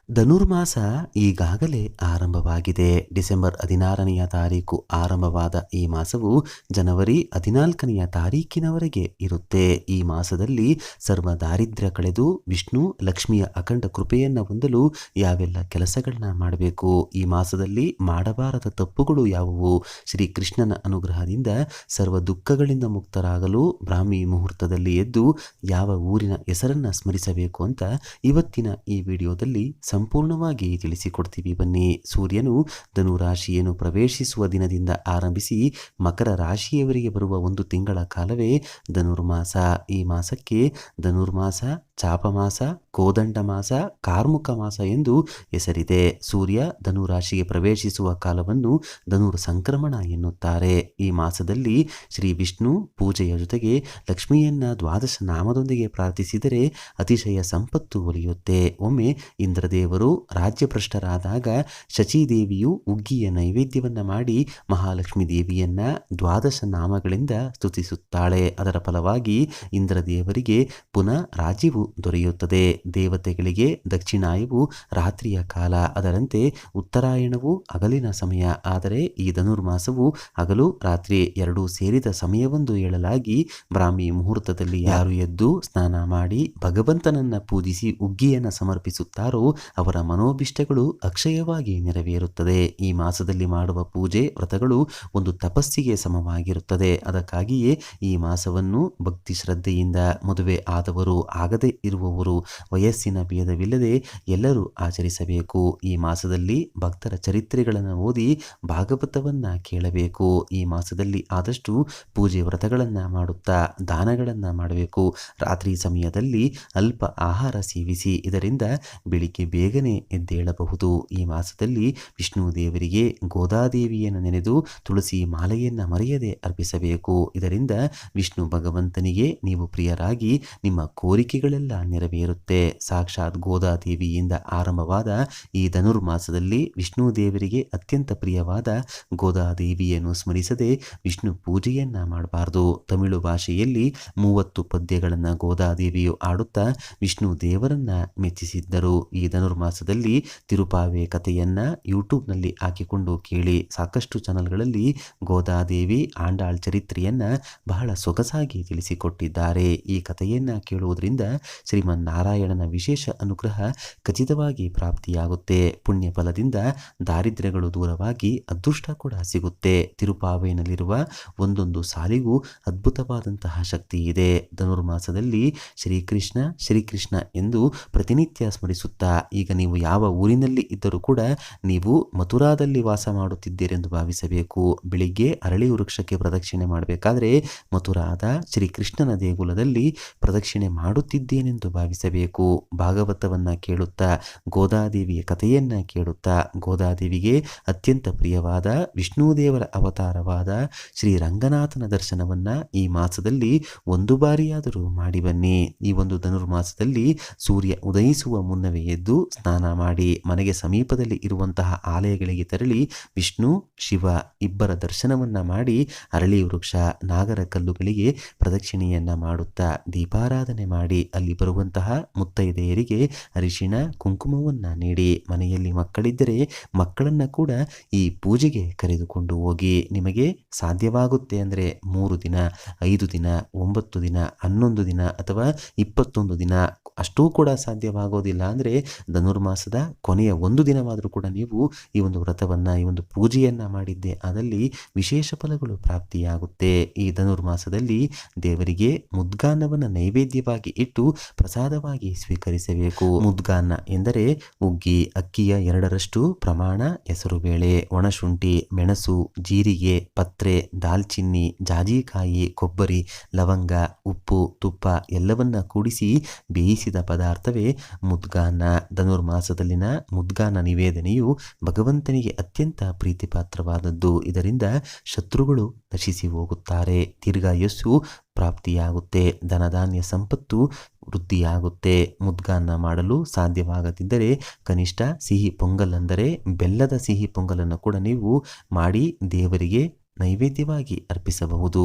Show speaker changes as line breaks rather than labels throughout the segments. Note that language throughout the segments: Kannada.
ಧನುರ್ಮಾಸ ಈಗಾಗಲೇ ಆರಂಭವಾಗಿದೆ. ಡಿಸೆಂಬರ್ 16ನೆಯ ತಾರೀಕು ಆರಂಭವಾದ ಈ ಮಾಸವು ಜನವರಿ 14ನೆಯ ತಾರೀಕಿನವರೆಗೆ ಇರುತ್ತೆ. ಈ ಮಾಸದಲ್ಲಿ ಸರ್ವ ದಾರಿದ್ರ್ಯ ಕಳೆದು ವಿಷ್ಣು ಲಕ್ಷ್ಮಿಯ ಅಖಂಡ ಕೃಪೆಯನ್ನು ಹೊಂದಲು ಯಾವೆಲ್ಲ ಕೆಲಸಗಳನ್ನ ಮಾಡಬೇಕು, ಈ ಮಾಸದಲ್ಲಿ ಮಾಡಬಾರದ ತಪ್ಪುಗಳು ಯಾವುವು, ಶ್ರೀಕೃಷ್ಣನ ಅನುಗ್ರಹದಿಂದ ಸರ್ವ ದುಃಖಗಳಿಂದ ಮುಕ್ತರಾಗಲು ಬ್ರಾಹ್ಮಿ ಮುಹೂರ್ತದಲ್ಲಿ ಎದ್ದು ಯಾವ ಊರಿನ ಹೆಸರನ್ನ ಸ್ಮರಿಸಬೇಕು ಅಂತ ಇವತ್ತಿನ ಈ ವಿಡಿಯೋದಲ್ಲಿ ಸಂಪೂರ್ಣವಾಗಿ ತಿಳಿಸಿಕೊಡ್ತೀವಿ. ಬನ್ನಿ. ಸೂರ್ಯನು ಧನು ರಾಶಿಯನ್ನು ಪ್ರವೇಶಿಸುವ ದಿನದಿಂದ ಆರಂಭಿಸಿ ಮಕರ ರಾಶಿಯವರಿಗೆ ಬರುವ ಒಂದು ತಿಂಗಳ ಕಾಲವೇ ಧನುರ್ಮಾಸ. ಈ ಮಾಸಕ್ಕೆ ಧನುರ್ಮಾಸ, ಚಾಪಮಾಸ, ಕೋದಂಡ ಮಾಸ, ಕಾರ್ಮುಕ ಮಾಸ ಎಂದು ಹೆಸರಿದೆ. ಸೂರ್ಯ ಧನು ರಾಶಿಗೆ ಪ್ರವೇಶಿಸುವ ಕಾಲವನ್ನು ಧನುರ್ ಸಂಕ್ರಮಣ ಎನ್ನುತ್ತಾರೆ. ಈ ಮಾಸದಲ್ಲಿ ಶ್ರೀ ವಿಷ್ಣು ಪೂಜೆಯ ಜೊತೆಗೆ ಲಕ್ಷ್ಮಿಯನ್ನ ದ್ವಾದಶ ನಾಮದೊಂದಿಗೆ ಪ್ರಾರ್ಥಿಸಿದರೆ ಅತಿಶಯ ಸಂಪತ್ತು ಒಲಿಯುತ್ತೆ. ಒಮ್ಮೆ ಇಂದ್ರದೇವರು ರಾಜ್ಯಭ್ರಷ್ಟರಾದಾಗ ಶಚೀದೇವಿಯು ಉಗ್ಗಿಯ ನೈವೇದ್ಯವನ್ನ ಮಾಡಿ ಮಹಾಲಕ್ಷ್ಮಿ ದೇವಿಯನ್ನ ದ್ವಾದಶ ನಾಮಗಳಿಂದ ಸ್ತುತಿಸುತ್ತಾಳೆ. ಅದರ ಫಲವಾಗಿ ಇಂದ್ರದೇವರಿಗೆ ಪುನಃ ರಾಜ್ಯವು ದೊರೆಯುತ್ತದೆ. ದೇವತೆಗಳಿಗೆ ದಕ್ಷಿಣಾಯವು ರಾತ್ರಿಯ ಕಾಲ, ಅದರಂತೆ ಉತ್ತರಾಯಣವು ಹಗಲಿನ ಸಮಯ. ಆದರೆ ಈ ಧನುರ್ಮಾಸವು ಹಗಲು ರಾತ್ರಿ ಎರಡೂ ಸೇರಿದ ಸಮಯವೊಂದು ಹೇಳಲಾಗಿ ಬ್ರಾಹ್ಮಿ ಮುಹೂರ್ತದಲ್ಲಿ ಯಾರು ಎದ್ದು ಸ್ನಾನ ಮಾಡಿ ಭಗವಂತನನ್ನ ಪೂಜಿಸಿ ಉಗ್ಗಿಯನ್ನು ಸಮರ್ಪಿಸುತ್ತಾರೋ ಅವರ ಮನೋಭಿಷ್ಟಗಳು ಅಕ್ಷಯವಾಗಿ ನೆರವೇರುತ್ತದೆ. ಈ ಮಾಸದಲ್ಲಿ ಮಾಡುವ ಪೂಜೆ ವ್ರತಗಳು ಒಂದು ತಪಸ್ಸಿಗೆ ಸಮವಾಗಿರುತ್ತದೆ. ಅದಕ್ಕಾಗಿಯೇ ಈ ಮಾಸವನ್ನು ಭಕ್ತಿ ಶ್ರದ್ಧೆಯಿಂದ ಮದುವೆ ಆದವರು, ಆಗದೇ ಇರುವವರು, ವಯಸ್ಸಿನ ಭೇದವಿಲ್ಲದೆ ಎಲ್ಲರೂ ಆಚರಿಸಬೇಕು. ಈ ಮಾಸದಲ್ಲಿ ಭಕ್ತರ ಚರಿತ್ರೆಗಳನ್ನು ಓದಿ ಭಾಗವತವನ್ನ ಕೇಳಬೇಕು. ಈ ಮಾಸದಲ್ಲಿ ಆದಷ್ಟು ಪೂಜೆ ವ್ರತಗಳನ್ನು ಮಾಡುತ್ತಾ ದಾನಗಳನ್ನು ಮಾಡಬೇಕು. ರಾತ್ರಿ ಸಮಯದಲ್ಲಿ ಅಲ್ಪ ಆಹಾರ ಸೇವಿಸಿ, ಇದರಿಂದ ಬೆಳಿಗ್ಗೆ ಬೇಗನೆ ಎದ್ದೇಳಬಹುದು. ಈ ಮಾಸದಲ್ಲಿ ವಿಷ್ಣು ದೇವರಿಗೆ ಗೋದಾದೇವಿಯನ್ನು ನೆನೆದು ತುಳಸಿ ಮಾಲೆಯನ್ನು ಮರೆಯದೆ ಅರ್ಪಿಸಬೇಕು. ಇದರಿಂದ ವಿಷ್ಣು ಭಗವಂತನಿಗೆ ನೀವು ಪ್ರಿಯರಾಗಿ ನಿಮ್ಮ ಕೋರಿಕೆಗಳೆಲ್ಲ ನೆರವೇರುತ್ತೆ. ಸಾಕ್ಷಾತ್ ಗೋದಾದೇವಿಯಿಂದ ಆರಂಭವಾದ ಈ ಧನುರ್ಮಾಸದಲ್ಲಿ ವಿಷ್ಣು ದೇವರಿಗೆ ಅತ್ಯಂತ ಪ್ರಿಯವಾದ ಗೋದಾದೇವಿಯನ್ನು ಸ್ಮರಿಸದೆ ವಿಷ್ಣು ಪೂಜೆಯನ್ನ ಮಾಡಬಾರದು. ತಮಿಳು ಭಾಷೆಯಲ್ಲಿ 30 ಪದ್ಯಗಳನ್ನು ಗೋದಾದೇವಿಯು ಆಡುತ್ತಾ ವಿಷ್ಣು ದೇವರನ್ನ ಮೆಚ್ಚಿಸಿದ್ದರು. ಈ ಧನುರ್ಮಾಸದಲ್ಲಿ ತಿರುಪಾವೆ ಕಥೆಯನ್ನ ಯೂಟ್ಯೂಬ್ನಲ್ಲಿ ಹಾಕಿಕೊಂಡು ಕೇಳಿ. ಸಾಕಷ್ಟು ಚಾನಲ್ಗಳಲ್ಲಿ ಗೋದಾದೇವಿ ಆಂಡಾಳ್ ಚರಿತ್ರೆಯನ್ನ ಬಹಳ ಸೊಗಸಾಗಿ ತಿಳಿಸಿಕೊಟ್ಟಿದ್ದಾರೆ. ಈ ಕಥೆಯನ್ನ ಕೇಳುವುದರಿಂದ ಶ್ರೀಮನ್ನಾರಾಯಣನ ವಿಶೇಷ ಅನುಗ್ರಹ ಖಚಿತವಾಗಿ ಪ್ರಾಪ್ತಿಯಾಗುತ್ತೆ. ಪುಣ್ಯ ಫಲದಿಂದ ದಾರಿದ್ರ್ಯಗಳು ದೂರವಾಗಿ ಅದೃಷ್ಟ ಕೂಡ ಸಿಗುತ್ತೆ. ತಿರುಪಾವೆಯಲ್ಲಿರುವ ಒಂದೊಂದು ಸಾಲಿಗೂ ಅದ್ಭುತವಾದಂತಹ ಶಕ್ತಿ ಇದೆ. ಧನುರ್ಮಾಸದಲ್ಲಿ ಶ್ರೀಕೃಷ್ಣ ಶ್ರೀಕೃಷ್ಣ ಎಂದು ಪ್ರತಿನಿತ್ಯ ಸ್ಮರಿಸುತ್ತಾ, ಈಗ ನೀವು ಯಾವ ಊರಿನಲ್ಲಿ ಇದ್ದರೂ ಕೂಡ ನೀವು ಮಥುರಾದಲ್ಲಿ ವಾಸ ಮಾಡುತ್ತಿದ್ದೀರೆಂದು ಭಾವಿಸಬೇಕು. ಬೆಳಿಗ್ಗೆ ಅರಳಿ ವೃಕ್ಷಕ್ಕೆ ಪ್ರದಕ್ಷಿಣೆ ಮಾಡಬೇಕಾದ್ರೆ ಮಥುರಾದ ಶ್ರೀಕೃಷ್ಣನ ದೇಗುಲದಲ್ಲಿ ಪ್ರದಕ್ಷಿಣೆ ಮಾಡುತ್ತಿದ್ದೇನೆಂದು ಭಾವಿಸಬೇಕು. ಭಾಗವತವನ್ನ ಕೇಳುತ್ತಾ ಗೋದಾದೇವಿಯ ಕಥೆಯನ್ನ ಕೇಳುತ್ತಾ ಗೋದಾದೇವಿಗೆ ಅತ್ಯಂತ ಪ್ರಿಯವಾದ ವಿಷ್ಣುದೇವರ ಅವತಾರವಾದ ಶ್ರೀ ರಂಗನಾಥನ ದರ್ಶನವನ್ನ ಈ ಮಾಸದಲ್ಲಿ ಒಂದು ಬಾರಿಯಾದರೂ ಮಾಡಿ ಬನ್ನಿ. ಈ ಒಂದು ಧನುರ್ಮಾಸದಲ್ಲಿ ಸೂರ್ಯ ಉದಯಿಸುವ ಮುನ್ನವೇ ಎದ್ದು ಸ್ನಾನ ಮಾಡಿ ಮನೆಗೆ ಸಮೀಪದಲ್ಲಿ ಇರುವಂತಹ ಆಲಯಗಳಿಗೆ ತೆರಳಿ ವಿಷ್ಣು ಶಿವ ಇಬ್ಬರ ದರ್ಶನವನ್ನ ಮಾಡಿ ಅರಳಿ ವೃಕ್ಷ ನಾಗರ ಕಲ್ಲುಗಳಿಗೆ ಪ್ರದಕ್ಷಿಣೆಯನ್ನ ಮಾಡುತ್ತಾ ದೀಪಾರಾಧನೆ ಮಾಡಿ ಅಲ್ಲಿ ಬರುವಂತಹ ಮುತ್ತೈದೆಯರಿಗೆ ಅರಿಶಿಣ ಕುಂಕುಮವನ್ನ ನೀಡಿ, ಮನೆಯಲ್ಲಿ ಮಕ್ಕಳಿದ್ದರೆ ಮಕ್ಕಳನ್ನ ಕೂಡ ಈ ಪೂಜೆಗೆ ಕರೆದುಕೊಂಡು ಹೋಗಿ. ನಿಮಗೆ ಸಾಧ್ಯವಾಗುತ್ತೆ ಅಂದರೆ 3 ದಿನ, 5 ದಿನ, 9 ದಿನ, 11 ದಿನ ಅಥವಾ 21 ದಿನ, ಅಷ್ಟೂ ಕೂಡ ಸಾಧ್ಯವಾಗೋದಿಲ್ಲ ಅಂದರೆ ಧನುರ್ಮಾಸದ ಕೊನೆಯ ಒಂದು ದಿನವಾದರೂ ಕೂಡ ನೀವು ಈ ಒಂದು ವ್ರತವನ್ನ ಈ ಒಂದು ಪೂಜೆಯನ್ನ ಮಾಡಿದ್ದೆ ಆದಲ್ಲಿ ವಿಶೇಷ ಫಲಗಳು ಪ್ರಾಪ್ತಿಯಾಗುತ್ತೆ. ಈ ಧನುರ್ಮಾಸದಲ್ಲಿ ದೇವರಿಗೆ ಮುದ್ಗಾನ್ನವನ್ನು ನೈವೇದ್ಯವಾಗಿ ಇಟ್ಟು ಪ್ರಸಾದವಾಗಿ ಸ್ವೀಕರಿಸಬೇಕು. ಮುದ್ಗಾನ್ನ ಎಂದರೆ ಉಗ್ಗಿ, ಅಕ್ಕಿಯ 2ರಷ್ಟು ಪ್ರಮಾಣ ಹೆಸರುಬೇಳೆ, ಒಣಶುಂಠಿ, ಮೆಣಸು, ಜೀರಿಗೆ, ಪತ್ರೆ, ದಾಲ್ಚಿನ್ನಿ, ಜಾಜಿಕಾಯಿ, ಕೊಬ್ಬರಿ, ಲವಂಗ, ಉಪ್ಪು, ತುಪ್ಪ ಎಲ್ಲವನ್ನ ಕೂಡಿಸಿ ಬೇಯಿಸಿದ ಪದಾರ್ಥವೇ ಮುದ್ಗಾನ್ನ. ಧನುರ್ಮಾಸದಲ್ಲಿನ ಮುದ್ಗಾನ್ನ ನಿವೇದನೆಯು ಭಗವಂತನಿಗೆ ಅತ್ಯಂತ ಪ್ರೀತಿಪಾತ್ರವಾದದ್ದು. ಇದರಿಂದ ಶತ್ರುಗಳು ನಶಿಸಿ ಹೋಗುತ್ತಾರೆ, ದೀರ್ಘಾಯಸ್ಸು ಪ್ರಾಪ್ತಿಯಾಗುತ್ತೆ, ಧನಧಾನ್ಯ ಸಂಪತ್ತು ವೃದ್ಧಿಯಾಗುತ್ತೆ. ಮುದ್ಗಾನ್ನ ಮಾಡಲು ಸಾಧ್ಯವಾಗದಿದ್ದರೆ ಕನಿಷ್ಠ ಸಿಹಿ ಪೊಂಗಲ್ ಅಂದರೆ ಬೆಲ್ಲದ ಸಿಹಿ ಪೊಂಗಲನ್ನು ಕೂಡ ನೀವು ಮಾಡಿ ದೇವರಿಗೆ ನೈವೇದ್ಯವಾಗಿ ಅರ್ಪಿಸಬಹುದು.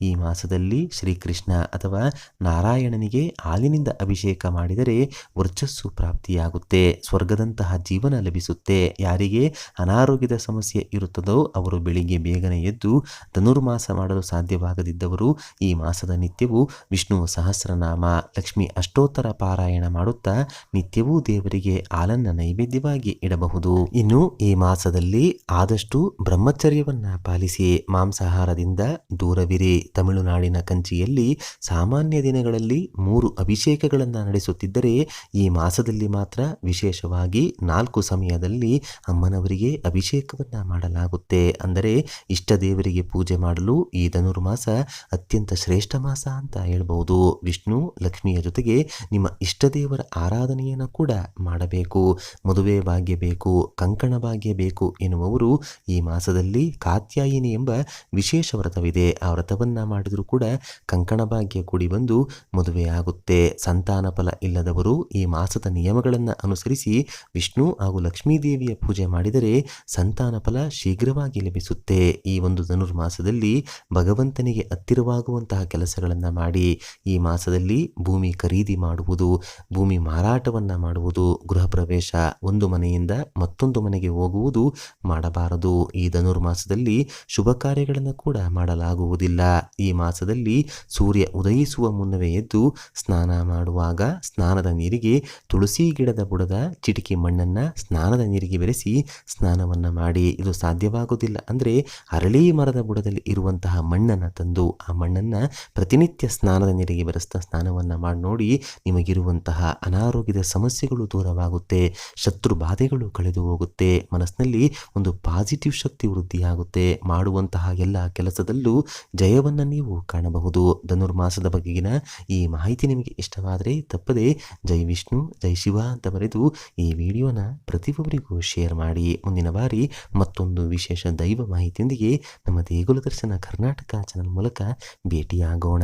ಈ ಮಾಸದಲ್ಲಿ ಶ್ರೀಕೃಷ್ಣ ಅಥವಾ ನಾರಾಯಣನಿಗೆ ಹಾಲಿನಿಂದ ಅಭಿಷೇಕ ಮಾಡಿದರೆ ವರ್ಚಸ್ಸು ಪ್ರಾಪ್ತಿಯಾಗುತ್ತೆ, ಸ್ವರ್ಗದಂತಹ ಜೀವನ ಲಭಿಸುತ್ತೆ. ಯಾರಿಗೆ ಅನಾರೋಗ್ಯದ ಸಮಸ್ಯೆ ಇರುತ್ತದೋ ಅವರು ಬೆಳಿಗ್ಗೆ ಬೇಗನೆ ಎದ್ದು ಧನುರ್ಮಾಸ ಮಾಡಲು ಸಾಧ್ಯವಾಗದಿದ್ದವರು ಈ ಮಾಸದ ನಿತ್ಯವೂ ವಿಷ್ಣು ಸಹಸ್ರನಾಮ, ಲಕ್ಷ್ಮಿ ಅಷ್ಟೋತ್ತರ ಪಾರಾಯಣ ಮಾಡುತ್ತಾ ನಿತ್ಯವೂ ದೇವರಿಗೆ ಹಾಲನ್ನು ನೈವೇದ್ಯವಾಗಿ ಇಡಬಹುದು. ಇನ್ನು ಈ ಮಾಸದಲ್ಲಿ ಆದಷ್ಟು ಬ್ರಹ್ಮಚರ್ಯವನ್ನ ಪಾಲಿಸಿ, ಮಾಂಸಾಹಾರದಿಂದ ದೂರವಿರಿ. ತಮಿಳುನಾಡಿನ ಕಂಚಿಯಲ್ಲಿ ಸಾಮಾನ್ಯ ದಿನಗಳಲ್ಲಿ 3 ಅಭಿಷೇಕಗಳನ್ನು ನಡೆಸುತ್ತಿದ್ದರೆ ಈ ಮಾಸದಲ್ಲಿ ಮಾತ್ರ ವಿಶೇಷವಾಗಿ 4 ಸಮಯದಲ್ಲಿ ಅಮ್ಮನವರಿಗೆ ಅಭಿಷೇಕವನ್ನ ಮಾಡಲಾಗುತ್ತೆ. ಅಂದರೆ ಇಷ್ಟ ದೇವರಿಗೆ ಪೂಜೆ ಮಾಡಲು ಈ ಧನುರ್ಮಾಸ ಅತ್ಯಂತ ಶ್ರೇಷ್ಠ ಮಾಸ ಅಂತ ಹೇಳ್ಬಹುದು. ವಿಷ್ಣು ಲಕ್ಷ್ಮಿಯ ಜೊತೆಗೆ ನಿಮ್ಮ ಇಷ್ಟ ದೇವರ ಆರಾಧನೆಯನ್ನು ಕೂಡ ಮಾಡಬೇಕು. ಮದುವೆ ಭಾಗ್ಯ ಬೇಕು, ಕಂಕಣ ಭಾಗ್ಯ ಬೇಕು ಎನ್ನುವವರು ಈ ಮಾಸದಲ್ಲಿ ಕಾತ್ಯಾಯಿನಿ ಎಂಬ ವಿಶೇಷ ವ್ರತವಿದೆ. ಆ ವ್ರತವನ್ನ ಮಾಡಿದರೂ ಕೂಡ ಕಂಕಣ ಭಾಗ್ಯ ಕೂಡಿ ಬಂದು ಮದುವೆ ಆಗುತ್ತೆ. ಸಂತಾನ ಫಲ ಇಲ್ಲದವರು ಈ ಮಾಸದ ನಿಯಮಗಳನ್ನು ಅನುಸರಿಸಿ ವಿಷ್ಣು ಹಾಗೂ ಲಕ್ಷ್ಮೀ ದೇವಿಯ ಪೂಜೆ ಮಾಡಿದರೆ ಸಂತಾನ ಫಲ ಶೀಘ್ರವಾಗಿ ಲಭಿಸುತ್ತೆ. ಈ ಒಂದು ಧನುರ್ಮಾಸದಲ್ಲಿ ಭಗವಂತನಿಗೆ ಹತ್ತಿರವಾಗುವಂತಹ ಕೆಲಸಗಳನ್ನು ಮಾಡಿ. ಈ ಮಾಸದಲ್ಲಿ ಭೂಮಿ ಖರೀದಿ ಮಾಡುವುದು, ಭೂಮಿ ಮಾರಾಟವನ್ನ ಮಾಡುವುದು, ಗೃಹ ಪ್ರವೇಶ, ಒಂದು ಮನೆಯಿಂದ ಮತ್ತೊಂದು ಮನೆಗೆ ಹೋಗುವುದು ಮಾಡಬಾರದು. ಈ ಧನುರ್ಮಾಸದಲ್ಲಿ ಶುಭ ಕಾರ್ಯಗಳನ್ನು ಕೂಡ ಮಾಡಲಾಗುವುದಿಲ್ಲ. ಈ ಮಾಸದಲ್ಲಿ ಸೂರ್ಯ ಉದಯಿಸುವ ಮುನ್ನವೇ ಎದ್ದು ಸ್ನಾನ ಮಾಡುವಾಗ ಸ್ನಾನದ ನೀರಿಗೆ ತುಳಸಿ ಗಿಡದ ಬುಡದ ಚಿಟಿಕೆ ಮಣ್ಣನ್ನ ಸ್ನಾನದ ನೀರಿಗೆ ಬೆರೆಸಿ ಸ್ನಾನವನ್ನ ಮಾಡಿ. ಇದು ಸಾಧ್ಯವಾಗುವುದಿಲ್ಲ ಅಂದರೆ ಅರಳಿ ಮರದ ಬುಡದಲ್ಲಿ ಇರುವಂತಹ ಮಣ್ಣನ್ನು ತಂದು ಆ ಮಣ್ಣನ್ನ ಪ್ರತಿನಿತ್ಯ ಸ್ನಾನದ ನೀರಿಗೆ ಬೆರೆಸ್ತಾ ಸ್ನಾನವನ್ನ ಮಾಡಿ ನೋಡಿ. ನಿಮಗಿರುವಂತಹ ಅನಾರೋಗ್ಯದ ಸಮಸ್ಯೆಗಳು ದೂರವಾಗುತ್ತೆ, ಶತ್ರು ಬಾಧೆಗಳು ಕಳೆದು ಹೋಗುತ್ತೆ, ಮನಸ್ಸಿನಲ್ಲಿ ಒಂದು ಪಾಸಿಟಿವ್ ಶಕ್ತಿ ವೃದ್ಧಿಯಾಗುತ್ತೆ. ಮಾಡುವಂತಹ ಎಲ್ಲ ಕೆಲಸದಲ್ಲೂ ಜಯವನ್ನು ನೀವು ಕಾಣಬಹುದು. ಧನುರ್ಮಾಸದ ಬಗೆಗಿನ ಈ ಮಾಹಿತಿ ನಿಮಗೆ ಇಷ್ಟವಾದರೆ ತಪ್ಪದೆ ಜೈ ವಿಷ್ಣು ಜೈ ಶಿವ ಅಂತ ಬರೆದು ಈ ವಿಡಿಯೋನ ಪ್ರತಿಯೊಬ್ಬರಿಗೂ ಶೇರ್ ಮಾಡಿ. ಮುಂದಿನ ಬಾರಿ ಮತ್ತೊಂದು ವಿಶೇಷ ದೈವ ಮಾಹಿತಿಯೊಂದಿಗೆ ನಮ್ಮ ದೇಗುಲ ದರ್ಶನ ಕರ್ನಾಟಕ ಚಾನಲ್ ಮೂಲಕ ಭೇಟಿಯಾಗೋಣ.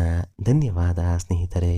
ಧನ್ಯವಾದ ಸ್ನೇಹಿತರೆ.